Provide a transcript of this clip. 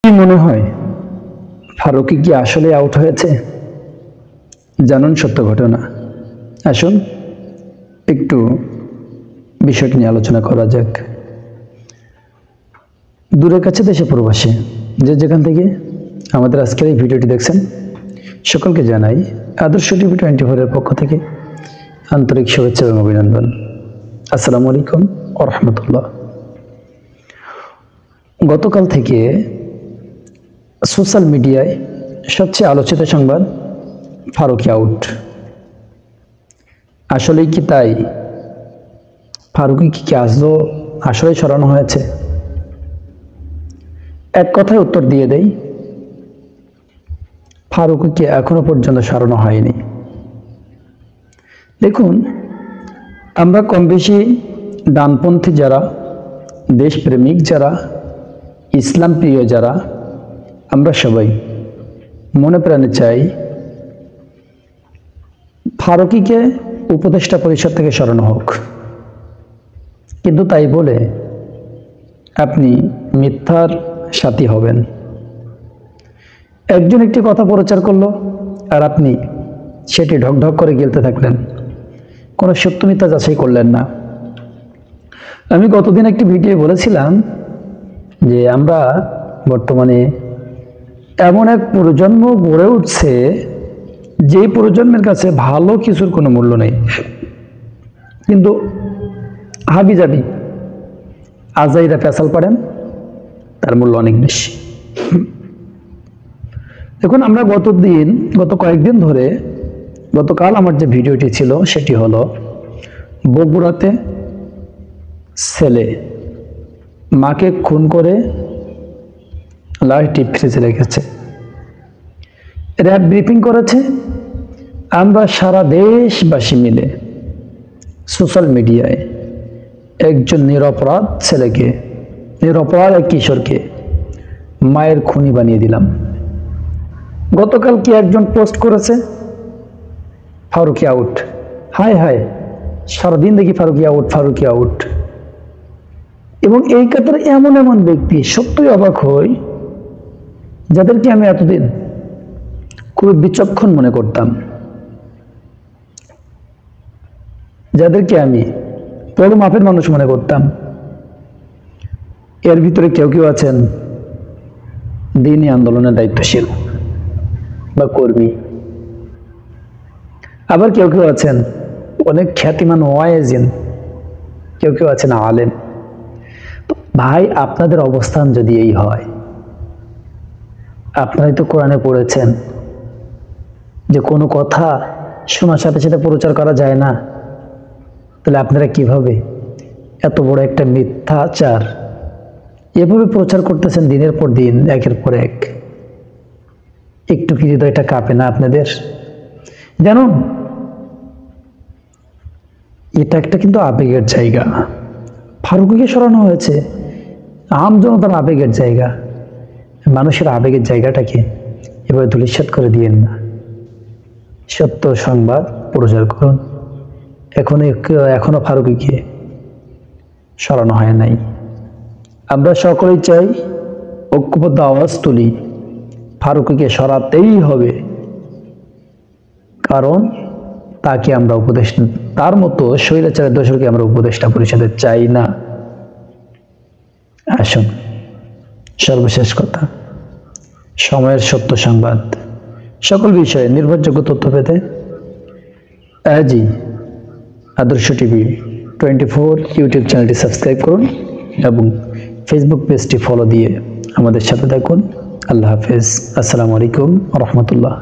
কি মনে হয় ফারুকী কি আসলে আউট হয়েছে? জানুন সত্য ঘটনা। আসুন একটু বিষয়টি নিয়ে আলোচনা করা যাক। দূরের কাছে দেশে প্রবাসী যে যেখান থেকে আমাদের আজকের এই ভিডিওটি দেখছেন সকলকে জানাই আদর্শ টিভি 24 এর পক্ষ থেকে আন্তরিক শুভেচ্ছা এবং অভিনন্দন। আসসালামু আলাইকুম ওয়া রাহমাতুল্লাহ। গতকাল থেকে সোশ্যাল মিডিয়ায় সবচেয়ে আলোচিত সংবাদ ফারুকী আউট। আসলেই কি তাই? ফারুকী কি আজও আসলে সরানো হয়েছে? এক কথায় উত্তর দিয়ে দেই, ফারুকীকে এখনো পর্যন্ত সরানো হয়নি। দেখুন, আমরা কম বেশি ডানপন্থী যারা, দেশপ্রেমিক যারা, ইসলাম প্রিয় যারা, আমরা সবাই মনে প্রাণে চাই ফারুকীকে উপদেষ্টা পরিষদ থেকে সরানো হোক। কিন্তু তাই বলে আপনি মিথ্যার সাথী হবেন। একজন একটি কথা প্রচার করলো আর আপনি সেটি ঢকঢক করে গিলতে থাকলেন, কোনো সত্য মিথ্যা যাচাই করলেন না। আমি গতদিন একটি ভিডিও বলেছিলাম যে আমরা বর্তমানে এমন এক প্রজন্ম গড়ে উঠছে যে প্রজন্মের কাছে ভালো কিছুর কোনো মূল্য নেই, কিন্তু হাবি যাবি আজাইরা পেশাল পারেন তার মূল্য অনেক বেশি। দেখুন, আমরা গত কয়েকদিন ধরে, গতকাল আমার যে ভিডিওটি ছিল সেটি হলো বগুড়াতে ছেলে মাকে খুন করে লাশ ডিপ ফ্রিজে রেখেছে। র্যাব ব্রিফিং করেছে। আমরা সারা দেশবাসী মিলে সোশ্যাল মিডিয়ায় একজন নিরপরাধ ছেলেকে, নিরপরাধ এক কিশোরকে মায়ের খুনি বানিয়ে দিলাম। গতকাল কি একজন পোস্ট করেছে ফারুকী আউট। হায় হায়, সারাদিন দেখি ফারুকী আউট, ফারুকী আউট। এবং এই কাতারে এমন এমন ব্যক্তি, সত্যই অবাক হই, যাদেরকে আমি এতদিন খুব বিচক্ষণ মনে করতাম, যাদেরকে আমি বড় মাপের মানুষ মনে করতাম, এর ভিতরে কেউ কেউ আছেন দিনী আন্দোলনের দায়িত্বশীল বা কর্মী, আবার কেউ কেউ আছেন অনেক খ্যাতিমান ওয়াইজিন, কেউ কেউ আছেন আলেম। ভাই, আপনাদের অবস্থান যদি এই হয়, আপনারাই তো কোরআনে পড়েছেন যে কোনো কথা শোনার সাথে সাথে প্রচার করা যায় না, তাহলে আপনারা কিভাবে এত বড় একটা মিথ্যাচার এভাবে প্রচার করতেছেন দিনের পর দিন, একের পর এক? একটু কি হৃদয়টা কাঁপে না আপনাদের? জানুন, এটা একটা কিন্তু আবেগের জায়গা। ফারুকীকে সরানো হয়েছে আম জনতার আবেগের জায়গা। মানুষের আবেগের জায়গাটাকে এভাবে ধূলিসাৎ করে দিয়েন না। সত্য সংবাদ প্রচার করুন। এখনো ফারুকীকে সরানো হয় নাই। আমরা সকলেই চাই ঐক্যবদ্ধ আওয়াজ তুলি, ফারুকীকে সরাতেই হবে। কারণ তাকে আমরা তার মতো স্বৈরাচারের দোসরকে আমরা উপদেষ্টা পরিষদে চাই না। আসুন, সর্বশেষ কথা, সময়ের সত্য সংবাদ, সকল বিষয়ে নির্ভরযোগ্য তথ্য পেতে আজই আদর্শ টিভি 24 ইউটিউব চ্যানেলটি সাবস্ক্রাইব করুন এবং ফেসবুক পেজটি ফলো দিয়ে আমাদের সাথে থাকুন। আল্লাহ হাফেজ। আসসালামু আলাইকুম ওয়া রাহমাতুল্লাহ।